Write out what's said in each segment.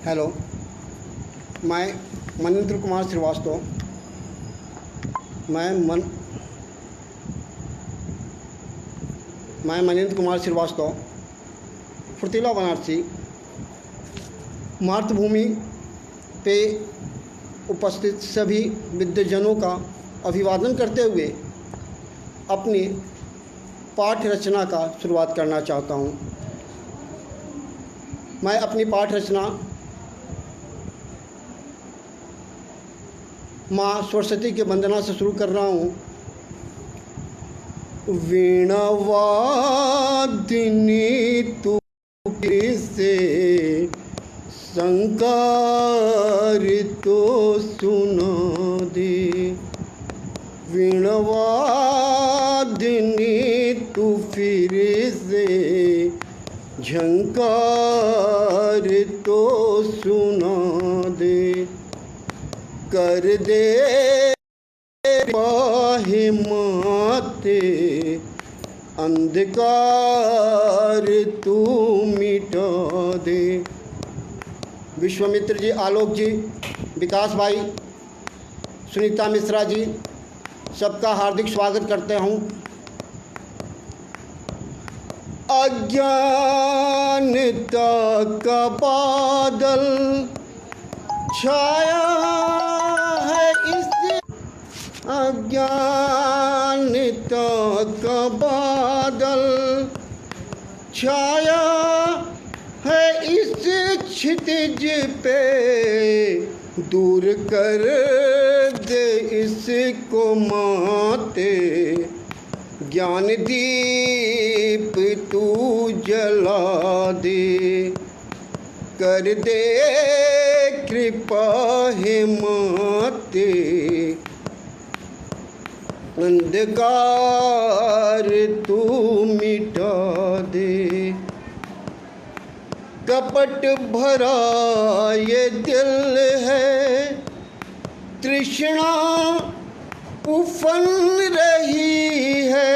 Hello, मैं मनिंद्र कुमार श्रीवास्तव मैं मनिंद्र कुमार श्रीवास्तव फुर्तीला बनारसी मातृभूमि पे उपस्थित सभी विद्वजनों का अभिवादन करते हुए अपनी पाठ रचना का शुरुआत करना चाहता हूँ। मैं अपनी पाठ रचना माँ सरस्वती की वंदना से शुरू कर रहा हूँ। वीणा वादिनी तू से संकार तो सुना दे, वीणा वादिनी तू फिर से झंकार तो सुना दे, कर दे पाहे माते अंधकार तू मिटा दे। विश्वामित्र जी, आलोक जी, विकास भाई, सुनीता मिश्रा जी, सबका हार्दिक स्वागत करते हूँ। अज्ञानता का बादल छाया है इस अज्ञानता का बादल छाया है इस क्षितिज पे, दूर कर दे इसको माते, ज्ञान दीप तू जला दे, कर दे कृपा है माते, अंधकार तू मिटा दे। कपट भरा ये दिल है, तृष्णा उफन रही है,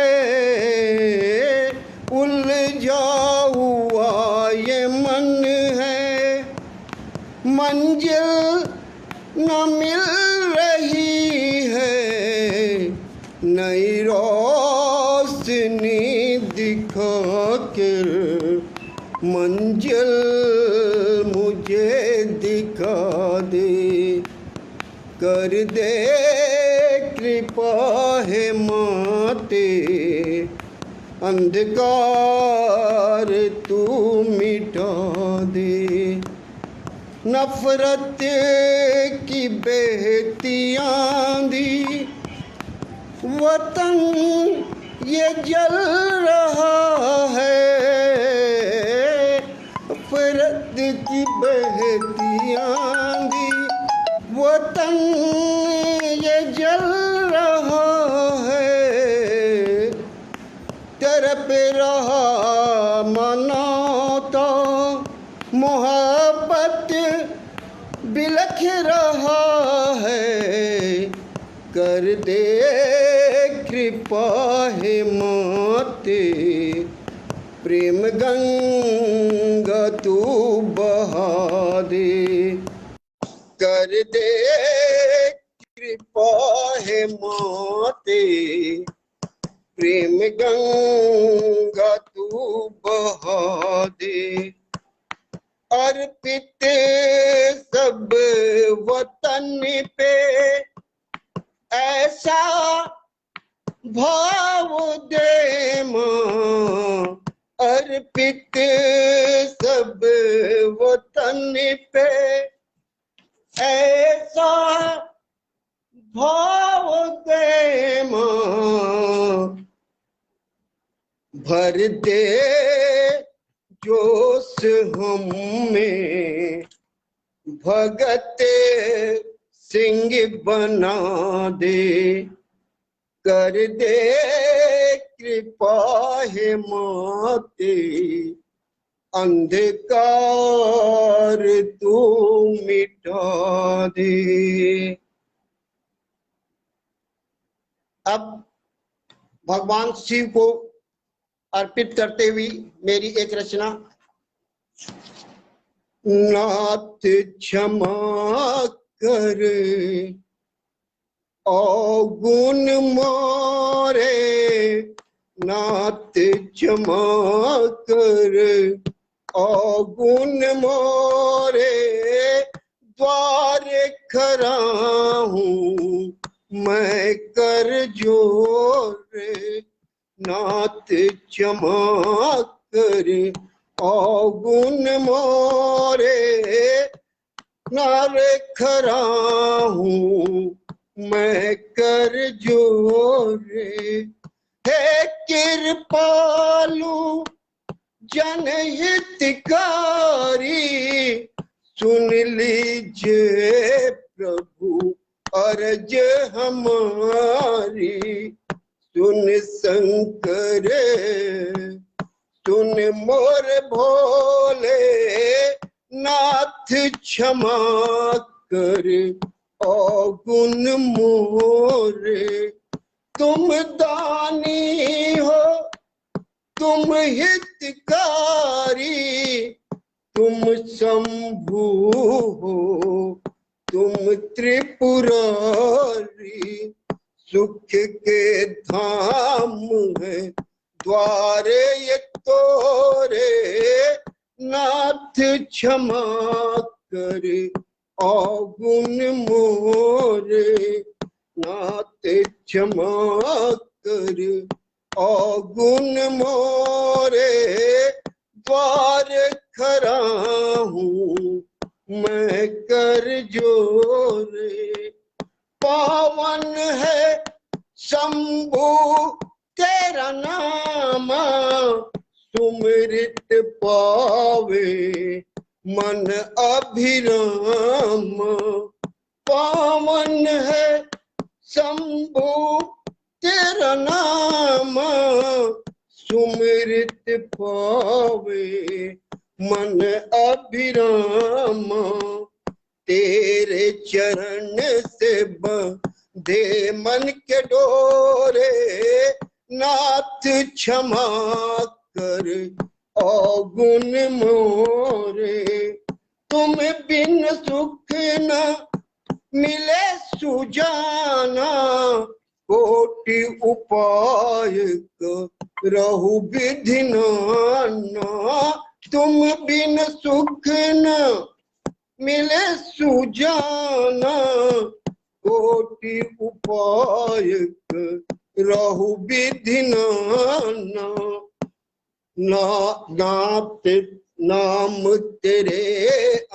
उलझा हुआ ये मन है, मंजिल न मिल रही है, नई रोशनी दिखा कर मंजिल मुझे दिखा दे, कर दे कृपा है माते, अंधकार तू मिटा दे। नफरत की बहती आंधी वतन ये जल रहा है, नफरत की बहती आंधी वतन ये जल रहा है, तरफ रहा मना तो मोहब्बत बिलख रहा है, कर दे कृपा है माते, प्रेम गंगा तू बहा दे, कर दे कृपा है माते, प्रेम गंगा तू बहा दे, अर्पित सब वतन पे ऐसा भाव दे माँ, अर्पित सब वतन पे ऐसा भाव दे माँ, भर दे जोश हम में, भगत सिंह बना दे, कर दे कृपा है माते, अंधकार तू मिटा दे। अब भगवान शिव को अर्पित करते हुए मेरी एक रचना नाथ क्षमा कर अवगुण मोरे, नाथ क्षमा कर अवगुण मोरे, द्वार खड़ा हूँ मैं कर जोरे, नाथ क्षमा कर अवगुण मोरे, नारे खड़ा हूँ मैं कर जोरे, हे कृपालु जनहितकारी, सुन लीजिए प्रभु अर्ज हमारी, सुन शंकर सुन मोर भोले, नाथ क्षमा कर अवगुण मोरे, तुम दानी हो तुम हितकारी, तुम शंभु हो तुम त्रिपुरारी, सुख के धाम है द्वारे ये तोरे, नाथ क्षमा कर अवगुण मोरे, नाथ क्षमा कर अवगुण मोरे, द्वार खड़ा हूँ मैं कर जोरे, पावन है शंभु तेरा नामा, सुमृत पावे मन अभिराम, पावन है शंभु तेरा नाम, सुमृत पावे मन अभिराम, तेरे चरण से बंधे मन के डोरे, नाथ क्षमा कर अवगुण मोरे, तुम बिन सुख न मिले सुजाना, कोटि उपाय रहु विधि नाना, तुम बिन सुख न मिले सुजाना, कोटि उपाय रहु विधि नाना, नाथ नाम तेरे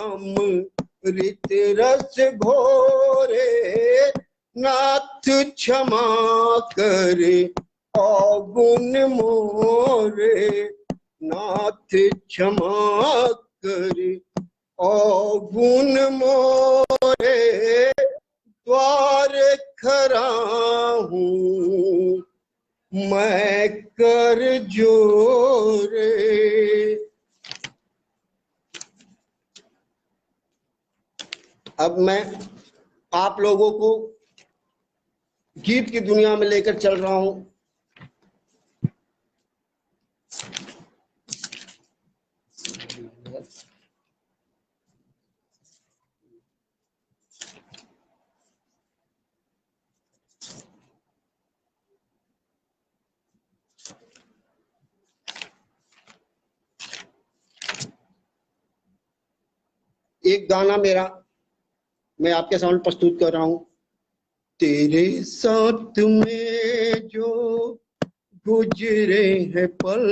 अमृत रस घोरे, नाथ क्षमा कर अवगुण मोरे, नाथ क्षमा कर अवगुण मोरे, द्वार खड़ा हूँ मैं कर जोरे। अब मैं आप लोगों को गीत की दुनिया में लेकर चल रहा हूं। एक गाना मेरा मैं आपके सामने प्रस्तुत कर रहा हूं। तेरे साथ में जो गुजरे हैं पल,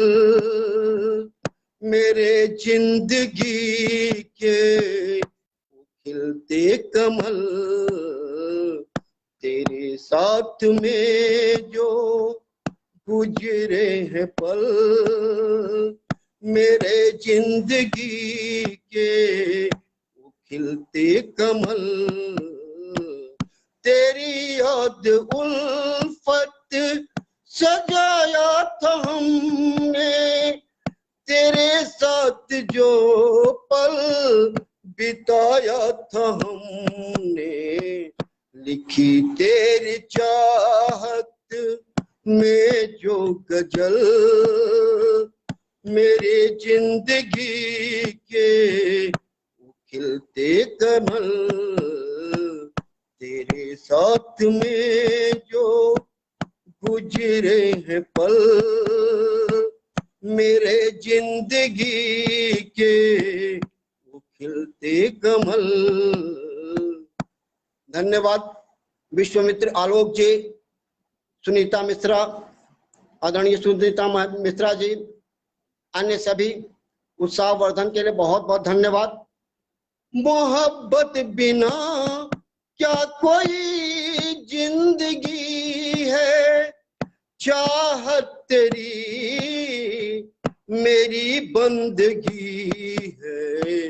मेरे जिंदगी के खिलते कमल, तेरे साथ में जो गुजरे हैं पल, मेरे जिंदगी के खिलते कमल, तेरी याद उल्फत सजाया था हमने, तेरे साथ जो पल बिताया था हमने, लिखी तेरी चाहत में जो गजल, मेरे जिंदगी के खिलते कमल तेरे साथ में जो गुजरे हैं पल मेरे जिंदगी के वो खिलते कमल। धन्यवाद विश्वामित्र आलोक जी, सुनीता मिश्रा, आदरणीय सुनीता मिश्रा जी, अन्य सभी उत्साहवर्धन के लिए बहुत बहुत धन्यवाद। मोहब्बत बिना क्या कोई जिंदगी है, चाहत तेरी मेरी बंदगी है,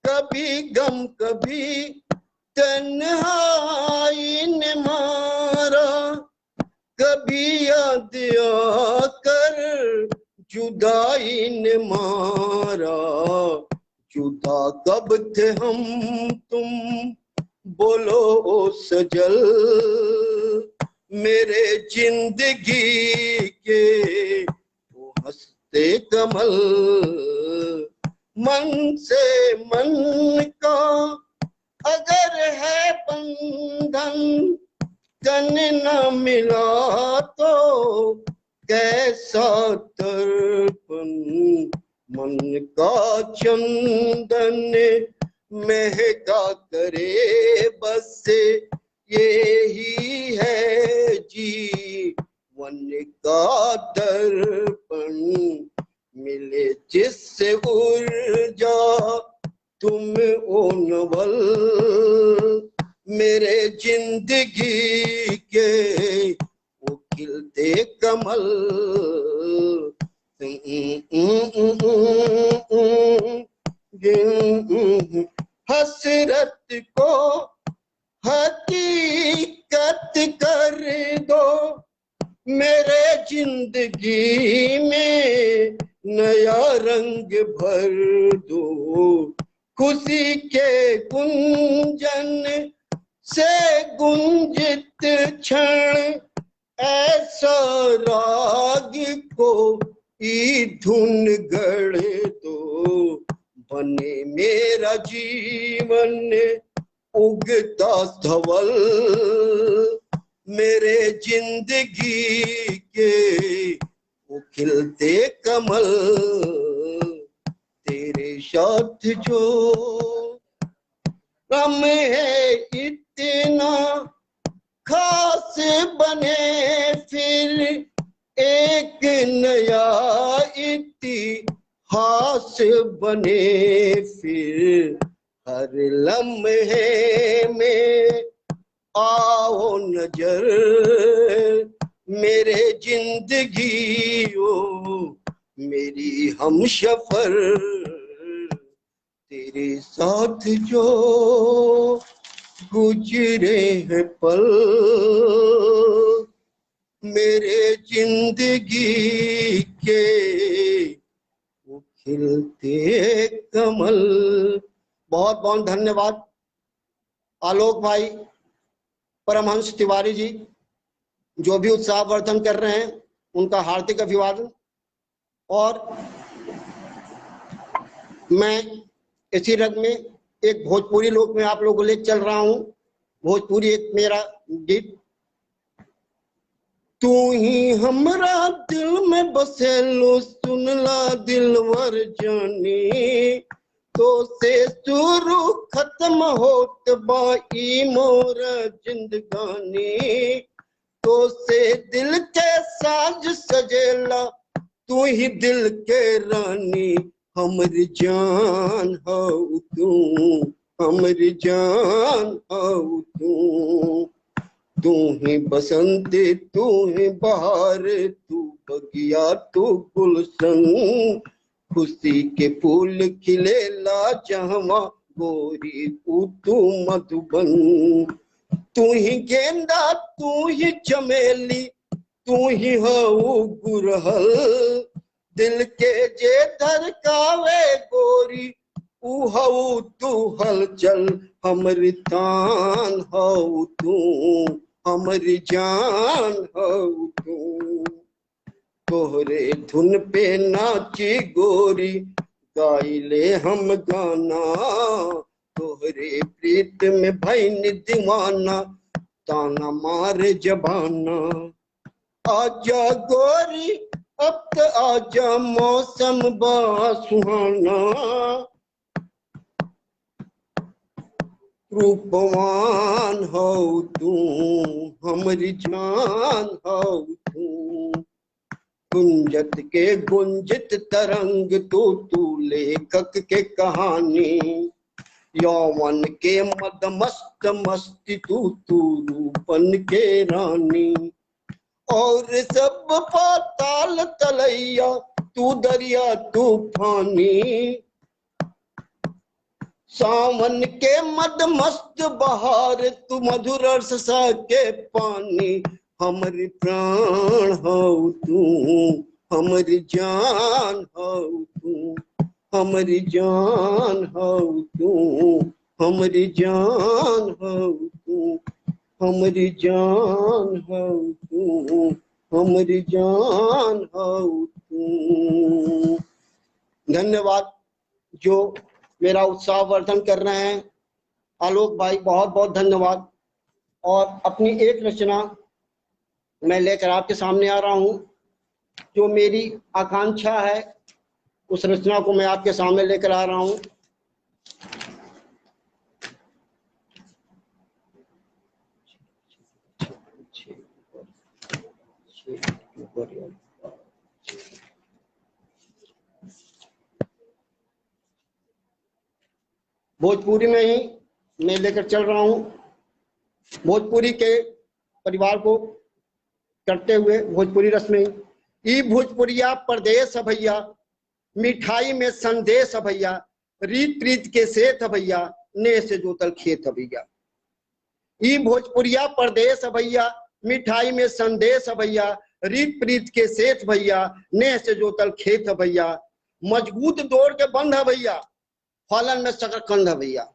कभी गम कभी तन्हाई ने मारा, कभी याद आकर जुदाई ने मारा, जुदा कब थे हम तुम बोलो ओ सजल, मेरे जिंदगी के वो हंसते कमल, मन से मन का अगर है बंधन तन न मिला तो कैसा तर्पण, मन का चंदन महका करे बस यही है जीवन का दर्पण, मिले जिससे ऊर्जा तुम ओ नवल, मेरे जिंदगी के वो खिलते कमल। हसरत को हकीकत कर दो, मेरे जिंदगी में नया रंग भर दो, खुशी के गुंजन से गुंजित क्षण ऐसा राग को ई धुन गढ़ दो, बने मेरा जीवन उगता धवल, मेरे जिंदगी के वो खिलते कमल, तेरे साथ जो गम है इतना खास बने फिर एक नया इतिहास बने, फिर हर लम्हे में आओ नजर, मेरे जिंदगी ओ मेरी हमसफर, तेरे साथ जो गुजरे हैं पल मेरे जिंदगी के वो खिलते कमल। बहुत बहुत धन्यवाद आलोक भाई, परमहंस तिवारी जी, जो भी उत्साहवर्धन कर रहे हैं उनका हार्दिक अभिवादन। और मैं इसी रंग में एक भोजपुरी लोक में आप लोगों को ले चल रहा हूँ। भोजपुरी एक मेरा गीत, तू ही हमरा दिल में बसेलो सुनला दिलवर जानी, तो से शुरू खत्म होत बाई मोर जिंदगानी, तो से दिल के साज सजेला तू ही दिल के रानी, हमर जान हो तू, हमर जान हो तू ही बसंत तू ही बहार, तू बगिया तू गुलशन, खुशी के फूल खिलेला जहवा गोरी तू मधुबन, तू ही गेंदा तू ही चमेली तू ही हो गुरहल, दिल के जे धड़कावे गोरी ऊ हो तू हलचल, हमर तान हो तू, हमर जान हो तू, तोहरे धुन पे नाची गोरी गाइले हम गाना, तोहरे प्रीत में भैन दीवाना, ताना मारे जबाना। आजा गोरी अब तो आजा, मौसम बा सुहाना। रूपवान हो तू, हमारी जान हो तू, गुंजत के गुंजित तरंग तू लेखक के कहानी। यौवन के मद मस्त मस्ती तू रूपन के रानी। और सब पाताल तलैया तू दरिया तूफानी। सावन के मद मस्त बहार तू मधुर रस सा के पानी। हमरी प्राण हो तू, हमरी जान हो तू, हमरी जान हो तू, हमरी जान हो तू, हमरी जान हो तू, हमरी जान हो तू। धन्यवाद जो मेरा उत्साह वर्धन कर रहे हैं। आलोक भाई बहुत बहुत धन्यवाद। और अपनी एक रचना मैं लेकर आपके सामने आ रहा हूं। जो मेरी आकांक्षा है उस रचना को मैं आपके सामने लेकर आ रहा हूं। भोजपुरी में ही मैं लेकर चल रहा हूं। भोजपुरी के परिवार को करते हुए भोजपुरी रस में ई भोजपुरिया परदेश है भैया, मिठाई में संदेश है भैया, रीत प्रीत के सेठ है भैया, ने से जोतल खेत है भैया। ई भोजपुरिया परदेश है भैया, मिठाई में संदेश है भैया, रीत प्रीत के सेठ भैया, ने से जोतल खेत है भैया। मजबूत दौड़ के बंध है भैया, फलन में शकरकंद है भैया।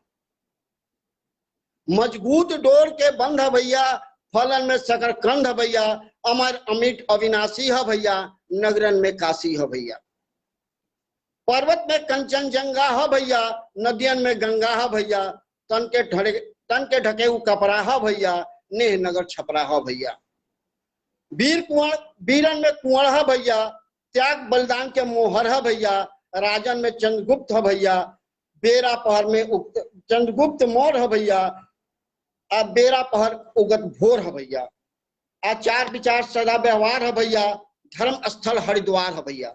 मजबूत डोर के बंध है भैया, फलन में शकरकंद है भैया। अमर अमिट अविनाशी है भैया, नगरन में काशी है भैया। पर्वत में कंचनजंगा है भैया, नदियन में गंगा है भैया। तन के ढके कपड़ा है भैया, नेह नगर छपरा है भैया। वीरन में कुंवर है भैया, त्याग बलिदान के मोहर है भैया। राजन में चंद्रगुप्त है भैया, बेरा पहर में चंद्रगुप्त मौर्य है भैया। अब बेरा पहर उगत भोर है भैया। आचार विचार सदा व्यवहार है भैया, धर्म स्थल हरिद्वार है भैया।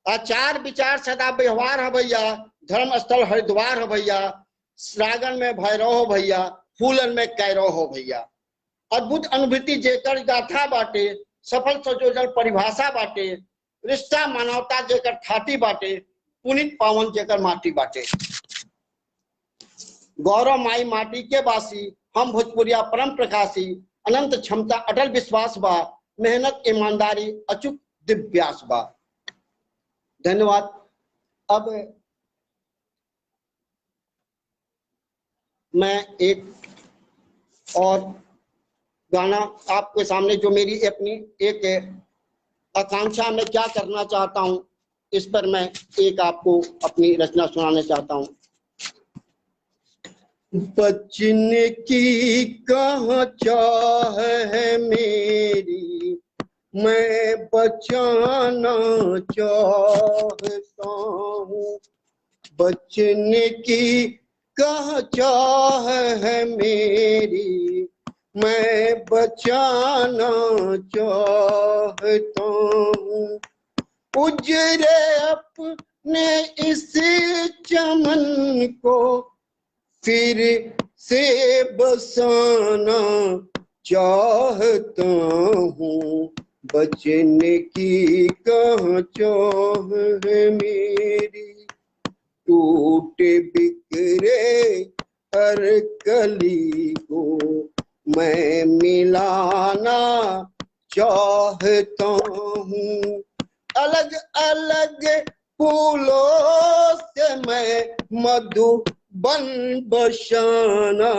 आचार विचार सदा व्यवहार है भैया, धर्म स्थल हरिद्वार है भैया। सागन में भैरव हो भैया, फूलन में कैरव हो भैया। अद्भुत अनुभूति जेकर गाथा बाटे, सफल संयोजन परिभाषा बाटे। रिश्ता मानवता जेकर ठाटी बाटे, पुनित पावन जेकर माटी बाटे। गौरव माई माटी के वासी, हम भोजपुरिया परम प्रकाशी। अनंत क्षमता अटल विश्वास बा, मेहनत ईमानदारी अचूक दिव्यास बा। धन्यवाद। अब मैं एक और गाना आपके सामने, जो मेरी अपनी एक आकांक्षा में क्या करना चाहता हूं, इस पर मैं एक आपको अपनी रचना सुनाना चाहता हूं। बचने की कहाँ चाह है मेरी, मैं बचाना चाहता हूँ। बचने की कहाँ चाह है मेरी, मैं बचाना चाहता हूँ। उजरे अपने इस चमन को फिर से बसाना चाहता हूँ। बचने की कहाँ चाह है मेरी, टूटे बिखरे हर कली को मैं मिलाना चाहता हूँ। अलग अलग फूलों से मैं मधुबन बसाना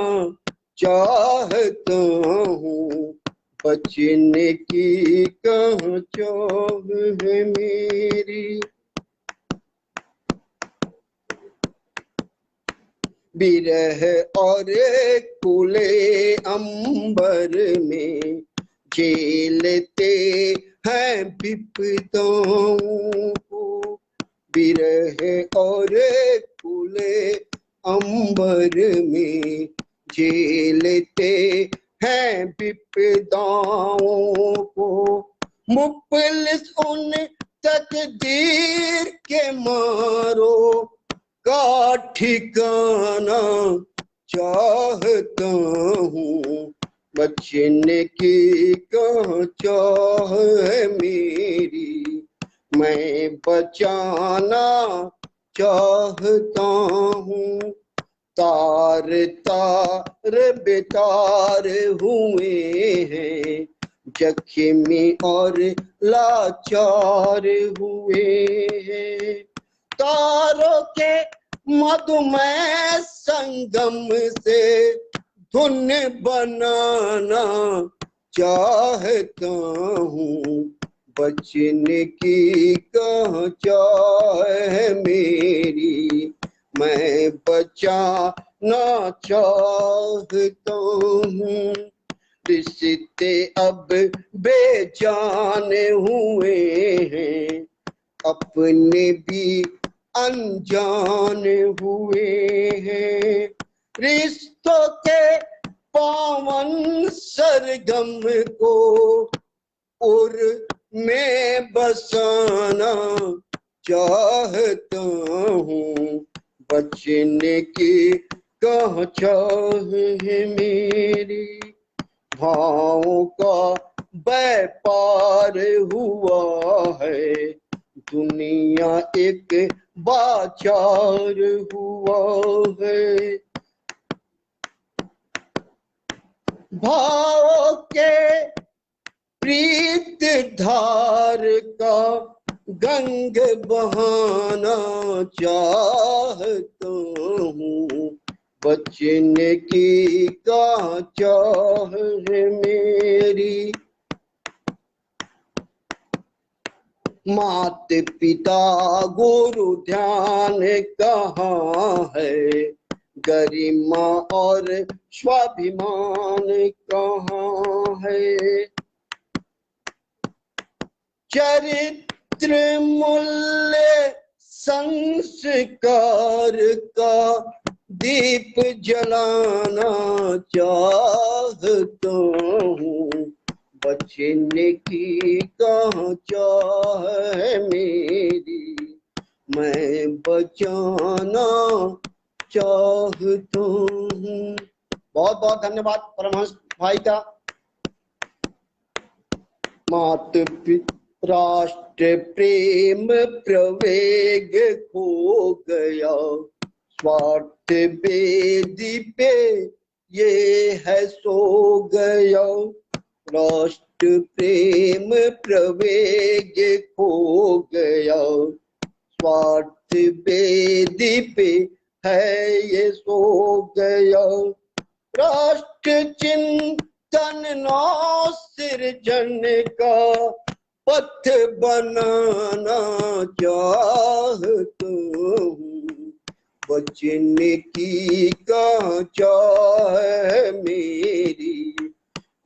चाहता हूँ। बचने की कहाँ चाह है मेरी। बिरह और कुले अंबर में झेलते हैं विपदाओं को। बिरह और कुले अंबर में झेलते हैं विपदाओं को। मुफलिस उन तकदीर के मारो का ठिकाना चाहता हूँ। बचने की कहाँ चाह है मेरी, मैं बचाना चाहता हूँ। तार तार बेतार हुए हैं, जख्मी और लाचार हुए हैं। तारों के मधुमय संगम से धुन बनाना चाहता हूँ। बचने की कहाँ चाह है मेरी, मैं बचाना चाहता हूँ। रिश्ते अब बेजान हुए हैं, अपने भी अनजान हुए हैं। रिश्तों के पावन सरगम को उर में बसाना चाहता हूँ। बचने की कहाँ चाह है मेरी, भावों का व्यापार हुआ है, दुनिया एक बाजार हुआ है। भाव के प्रीत धार का गंग बहाना चाहता हूँ। बचने की कहाँ चाह है मेरी, मात पिता गुरु ध्यान कहाँ है, गरिमा और स्वाभिमान कहाँ है। चरित्र मूल्य संस्कार का दीप जलाना चाहता हूँ। बचने की कहाँ चाह है मेरी, मैं बचाना चाहता हूँ। बहुत बहुत धन्यवाद परमहंस भाई का। मात राष्ट्र प्रेम प्रवेग खो गया, स्वार्थ बेदी पे ये है सो गया। राष्ट्र प्रेम प्रवेग खो गया, स्वार्थ बेदी पे है ये सो गया। राष्ट्र चिंतन नौ सृजन का पथ बनाना चाहता हूँ। बचने की कहाँ चाह है मेरी,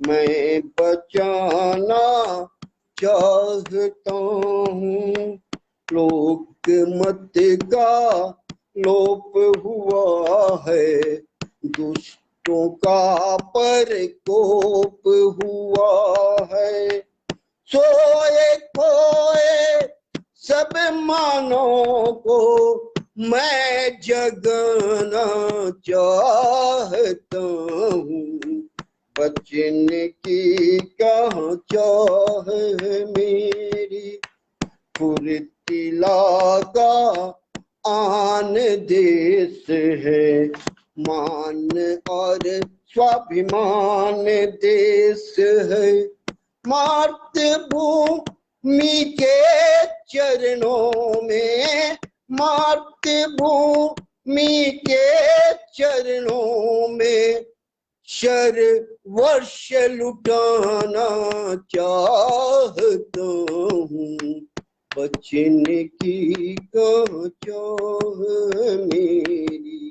मैं बचाना चाहता हूँ। लोक मत का लोप हुआ है, दुष्टों का प्रकोप हुआ है। सोए खोए सब मानों को मैं जगाना चाहता हूँ। बचने की कहाँ चाह है मेरी, फुर्तीला का आन देश है, मान और स्वाभिमान देश है। मातृभूमि के चरणों में, मातृभूमि के चरणों में शर वर्ष लुटाना चाहता हूँ। बचने की कहाँ चाह मेरी,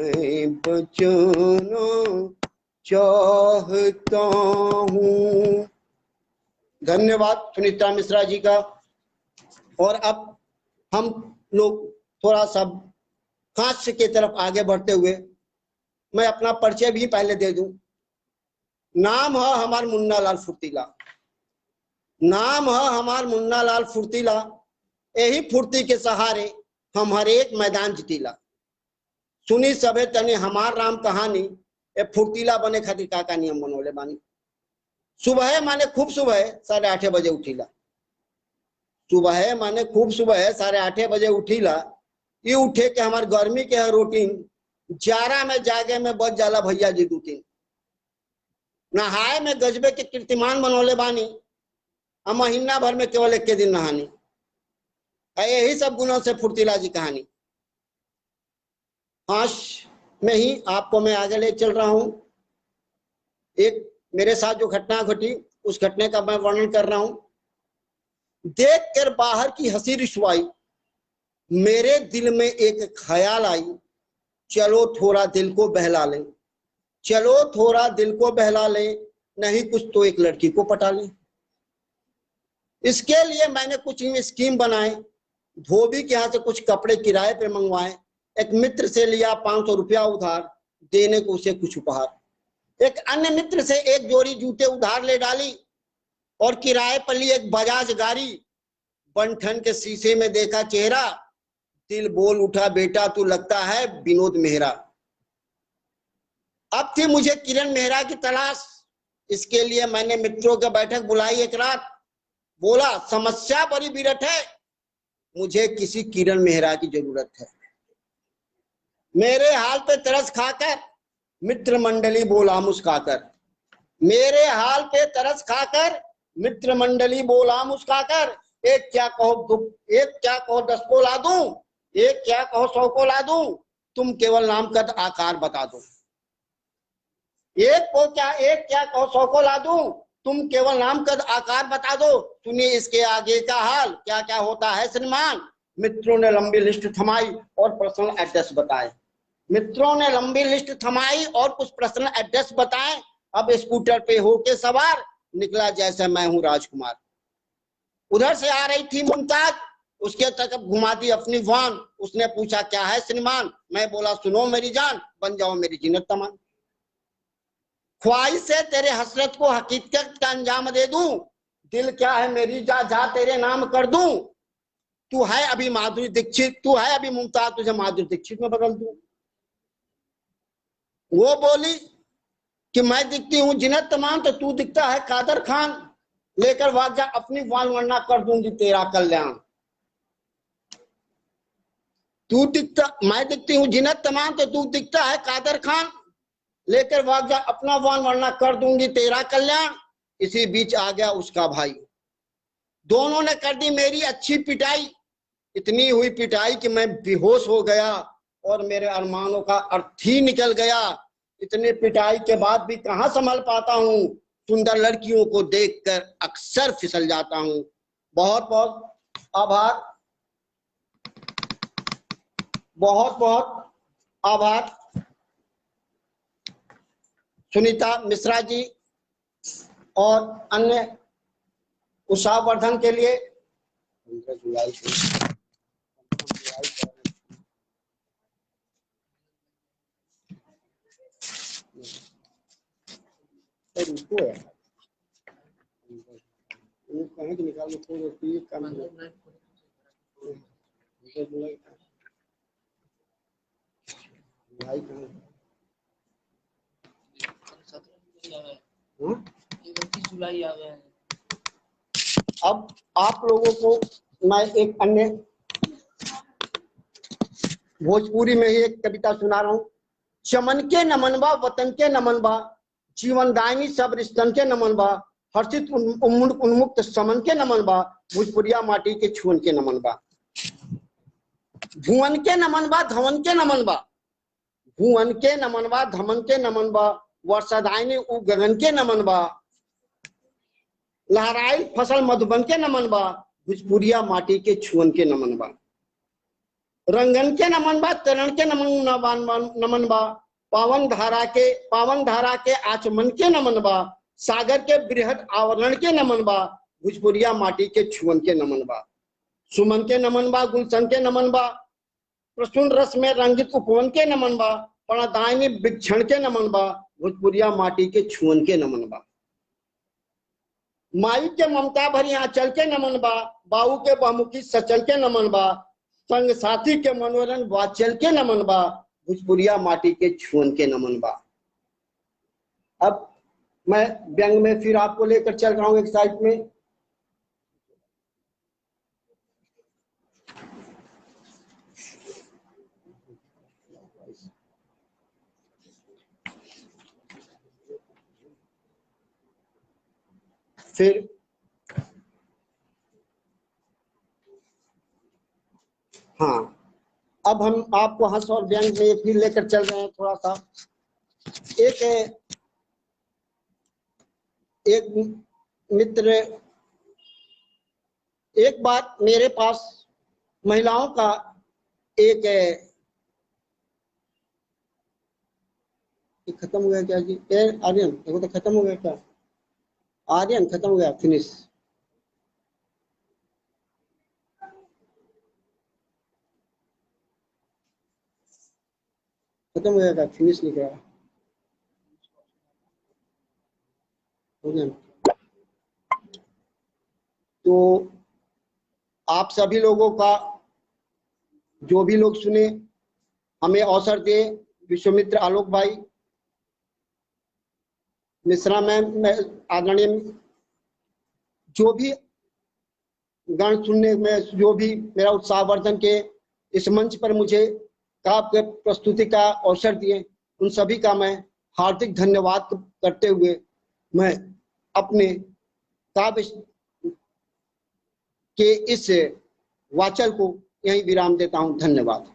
मैं बचाना चाहता हूँ। धन्यवाद सुनीता मिश्रा जी का। और अब हम लोग थोड़ा सा हास्य की तरफ आगे बढ़ते हुए मैं अपना परिचय भी पहले दे दूं। नाम है हमार मुन्ना लाल फुर्तीला। नाम है हमार मुन्ना लाल फुर्तीला। यही फुर्ती के सहारे हम हर एक मैदान जीतीला। सुनी सबे तने हमार राम कहानी। ए फुर्तीला बने खातिर का नियम बनोले बानी। सुबह माने खूब सुबह 8:30 बजे उठीला। सुबह माने खूब सुबह 8:30 बजे उठीला। ये उठे के हमार गर्मी के है रूटीन। जारा में जागे में बच जाला भैया जी 2-3। नहाए में गजबे के कीर्तिमान बनोले बानी। महीना भर में केवल 1 दिन नहानी। यही सब गुणों से फुर्तीला जी कहानी। आज में ही आपको मैं आगे ले चल रहा हूं। एक मेरे साथ जो घटना घटी उस घटने का मैं वर्णन कर रहा हूं। देख कर बाहर की हंसी रिश्वाई मेरे दिल में एक ख्याल आई। चलो थोड़ा दिल को बहला ले। चलो थोड़ा दिल को बहला ले। नहीं कुछ तो एक लड़की को पटा ले। इसके लिए मैंने कुछ स्कीम बनाए। धोबी के यहाँ से कुछ कपड़े किराए पे मंगवाए। एक मित्र से लिया 500 रुपया उधार, देने को उसे कुछ उपहार। एक अन्य मित्र से एक जोड़ी जूते उधार ले डाली और किराए पर ली एक बजाज गाड़ी। बंठन के शीशे में देखा चेहरा। दिल बोल उठा बेटा तू लगता है विनोद मेहरा। अब थी मुझे किरण मेहरा की तलाश। इसके लिए मैंने मित्रों की बैठक बुलाई एक रात। बोला समस्या बड़ी विरट है, मुझे किसी किरण मेहरा की जरूरत है। मेरे हाल पे तरस खाकर मित्र मंडली बोला मुस्काकर। मेरे हाल पे तरस खाकर मित्र मंडली बोला मुस्काकर। एक क्या कहो 10 को ला दूं, एक क्या कहो 100 को ला दूं, तुम केवल नाम का आकार बता दो। एक क्या कहो 100 को ला दूं, तुम केवल नाम का आकार बता दो। सुनिए इसके आगे का हाल क्या क्या होता है श्रीमान। मित्रों ने लंबी लिस्ट थमाई और पर्सनल एड्रेस बताए। मित्रों ने लंबी लिस्ट थमाई और कुछ पर्सनल एड्रेस बताए। अब स्कूटर पे होके सवार निकला जैसे मैं हूं राजकुमार। उधर से आ रही थी मुमताज, उसके तरफ घुमा दी अपनी वान। उसने पूछा क्या है श्रीमान। मैं बोला सुनो मेरी जान, बन जाओ मेरी जीनत तमाम। ख्वाहिश से तेरे हसरत को हकीकत का अंजाम दे दूं। दिल क्या है मेरी जा जा तेरे नाम कर दूं। तू है अभी माधुरी दीक्षित, तू है अभी मुमताज, तुझे माधुरी दीक्षित में बदल दूं। वो बोली कि मैं दिखती हूँ जीनत तमाम तो तू दिखता है कादर खान। लेकर भाग जा अपनी वाल वरना कर दूंगी तेरा कल्याण। मैं दिखती हूँ जीनत तमाम तो तू दिखता है कादर खान। लेकर भाग जा अपना वान वरना कर दूंगी तेरा कल्याण। इसी बीच आ गया उसका भाई। दोनों ने कर दी मेरी अच्छी पिटाई। इतनी हुई पिटाई कि मैं बेहोश हो गया और मेरे अरमानों का अर्थ ही निकल गया। इतनी पिटाई के बाद भी कहां संभल पाता हूं। सुंदर लड़कियों को देखकर अक्सर फिसल जाता हूं। बहुत बहुत आभार। बहुत बहुत आभार सुनीता मिश्रा जी और अन्य उत्साहवर्धन के लिए। कहीं की निकाल जुलाई आ गया है। अब आप लोगों को मैं एक अन्य भोजपुरी में ही एक कविता सुना रहा हूं। चमन के नमनबा वतन के नमनबा, जीवनदायिनी सब रिश्तन के नमनबा, हर्षित उन्मुक्त समन के नमनबा, भोजपुरिया माटी के छुअन के नमनबा। भुवन के नमनबा धवन के नमनबा, भुवन के नमनबा धमन के नमनबा, वर्षादायिनी उ गगन के नमनबा, लहराई फसल मधुबन के नमनबा, भोजपुरिया माटी के छुअन के नमनबा। रंगन के नमन बा, तरण के नमन बा, पावन धारा के आचमन के नमन बा, सागर के बृहद आवरण के नमन बा, भोजपुरिया माटी के छुअन के नमन बा, सुमन के नमन बा, गुलशन के नमन बा, प्रसून रस में रंजित उपवन के नमन बा, प्रणदायनी विक्षण के नमन बा, भोजपुरिया माटी के छुअन के नमन बा, माई के ममता भरी आंचल के नमन बा, बाऊ के बहुमुखी सचल के नमन बा, संग साथी के मनोरंजन वाचल के नमन बा, भोजपुरिया माटी के छुअन के नमन बा। अब मैं व्यंग में फिर आपको लेकर चल रहा हूं एक साइड में। फिर हाँ, अब हम आपको हंस और व्यंग में फिर लेकर चल रहे हैं थोड़ा सा। एक मित्र, एक बार मेरे पास महिलाओं का एक खत्म हो गया क्या जी? आर्यन देखो तो खत्म हो गया क्या? आर्यन खत्म हो गया, फिनिश खत्म हो गया क्या? फिनिश लिख रहा हो गया। तो आप सभी लोगों का, जो भी लोग सुने, हमें अवसर दे, विश्वामित्र आलोक भाई, मिश्रा मैम, आदरणीय, जो भी गान सुनने में, जो भी मेरा उत्साहवर्धन के इस मंच पर मुझे काव्य प्रस्तुति का अवसर दिए, उन सभी का मैं हार्दिक धन्यवाद करते हुए मैं अपने काव्य के इस वाचन को यहीं विराम देता हूं। धन्यवाद।